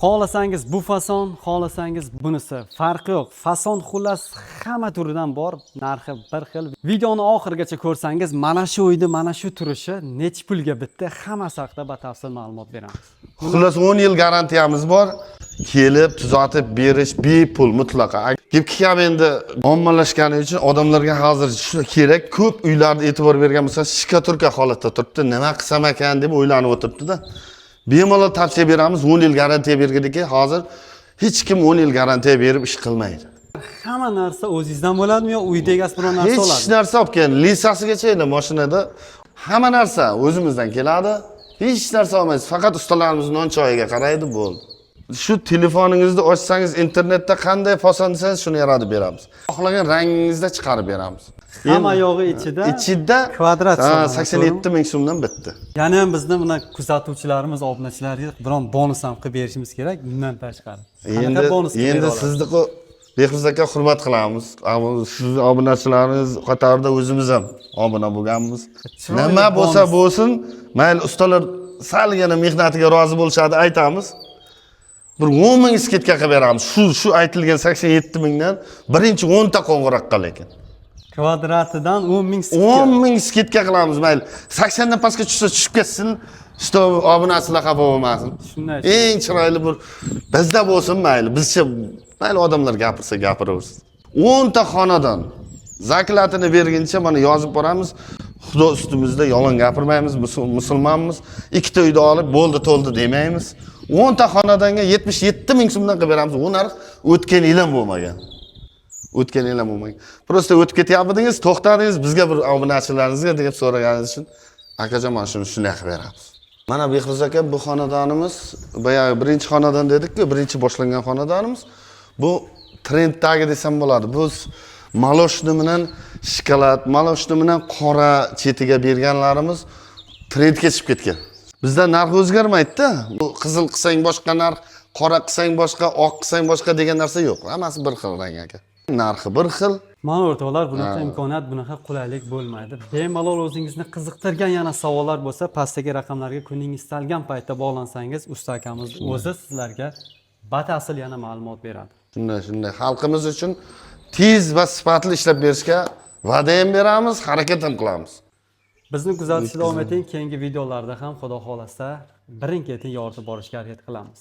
Xohlasangiz bu fason, xohlasangiz bunisi. Farqi yo'q. Fason xullas hamma turidan bor, narxi bir xil. Videoni oxirigacha ko'rsangiz, mana shu uyda mana shu turishi necha pulga bitdi, hammasi haqida batafsil ma'lumot beramiz. Xullas 10 yil garantiyamiz bor. Kelib, tuzatib berish bepul mutlaqo. Kelib endi ommalashgani uchun odamlarga hozir shu kerak. Ko'p uylarda e'tibor bergan bo'lsa, shika-turka holatda turibdi. Nima qilsam ekan deb o'ylanib o'tiribdi-da. Bemalol tavsiya beramiz, 10 yil garantiya bergandiki, hozir hech kim 10 yil garantiya berib ish qilmaydi. Hamma narsa o'zingizdan bo'ladimi yo uyda egasi biror narsa oladi? Hech narsa olib kelgan, lisasigacha mashinada hamma narsa o'zimizdan keladi. Hech narsa olmaysiz, faqat ustalarimiz non choyiga qaraydi bo'ldi. Shu telefoningizni ochsangiz, internetda qanday fason desangiz, shuni yaratib beramiz. Xohlagan rangingizda chiqarib beramiz. Hamma yog'i ichida kvadrat 87 ming so'mdan bitdi. Ya'ni bizni buni kuzatuvchilarimiz, obunachilarga biron bonus ham qilib berishimiz kerak, bundan tashqari. Endi sizni Behruz aka hurmat qilamiz. Siz obunachilaringiz qatorida o'zimiz ham obuna bo'lganmiz. Nima bo'lsa bo'lsin, mayli ustalar salgina mehnatiga rozi bo'lishadi aytamiz. Bir 10 ming sketka qilib beramiz. Shu aytilgan 87 mingdan birinchi 10 ta qo'ng'iroqqa lekin. Kvadratidan 10 ming sketka. 10 ming sketka qilamiz mayli. 80 dan pastga tushsa tushib ketsin. Что obunachilar xafa bo'lmasin. Shunday. Eng chiroyli bir bizda bo'lsin mayli. Bizcha mayli odamlar gapirsa gapiraversin. 10 ta xonadon zaklatini berguncha mana yozib boramiz. Xudo ustimizda yolg'on gapirmaymiz, musulmonmiz. Ikkita uyda olib bo'ldi to'ldi demaymiz. 10 ta xonadonga 77 ming so'mdan qilib beramiz. U narx o'tgan yil ham bo'lmagan. O'tgan yil ham bo'lmagan. Prosta o'tib ketyapdingiz, to'xtadingiz, bizga bir obunachilaringizga deb so'raganingiz uchun akajon mana shunday qilib beramiz. Mana Behruz aka bu xonadonimiz, boya birinchi xonadon dedik-ku, birinchi boshlangan xonadonimiz. Bu trenddagi desam bo'ladi. Biz maloshni bilan shokolad, maloshni bilan qora chetiga berganlarimiz trendga chiqib ketgan. Bizda narx o'zgarmaydi-da. Bu qizil qilsang boshqa narx, qora qilsang boshqa, oq qilsang boshqa degan narsa yo'q. Hammasi bir xil rang aka. Narxi bir xil. Mana o'rtoqlar, bunaqa imkoniyat, bunaqa qulaylik bo'lmaydi. Bemalol o'zingizni qiziqtirgan yana savollar bo'lsa, pastdagi raqamlarga kuningiz istalgan paytda bog'lansangiz, usta akamiz o'zi sizlarga batafsil yana ma'lumot beradi. Shunday. Xalqimiz uchun tez va sifatli ishlab berishga va'da ham beramiz, harakat ham qilamiz. Bizni kuzatishda davom eting. Keyingi videolarda ham Xudo xolasa birin-ketin yoritib borishga harakat qilamiz.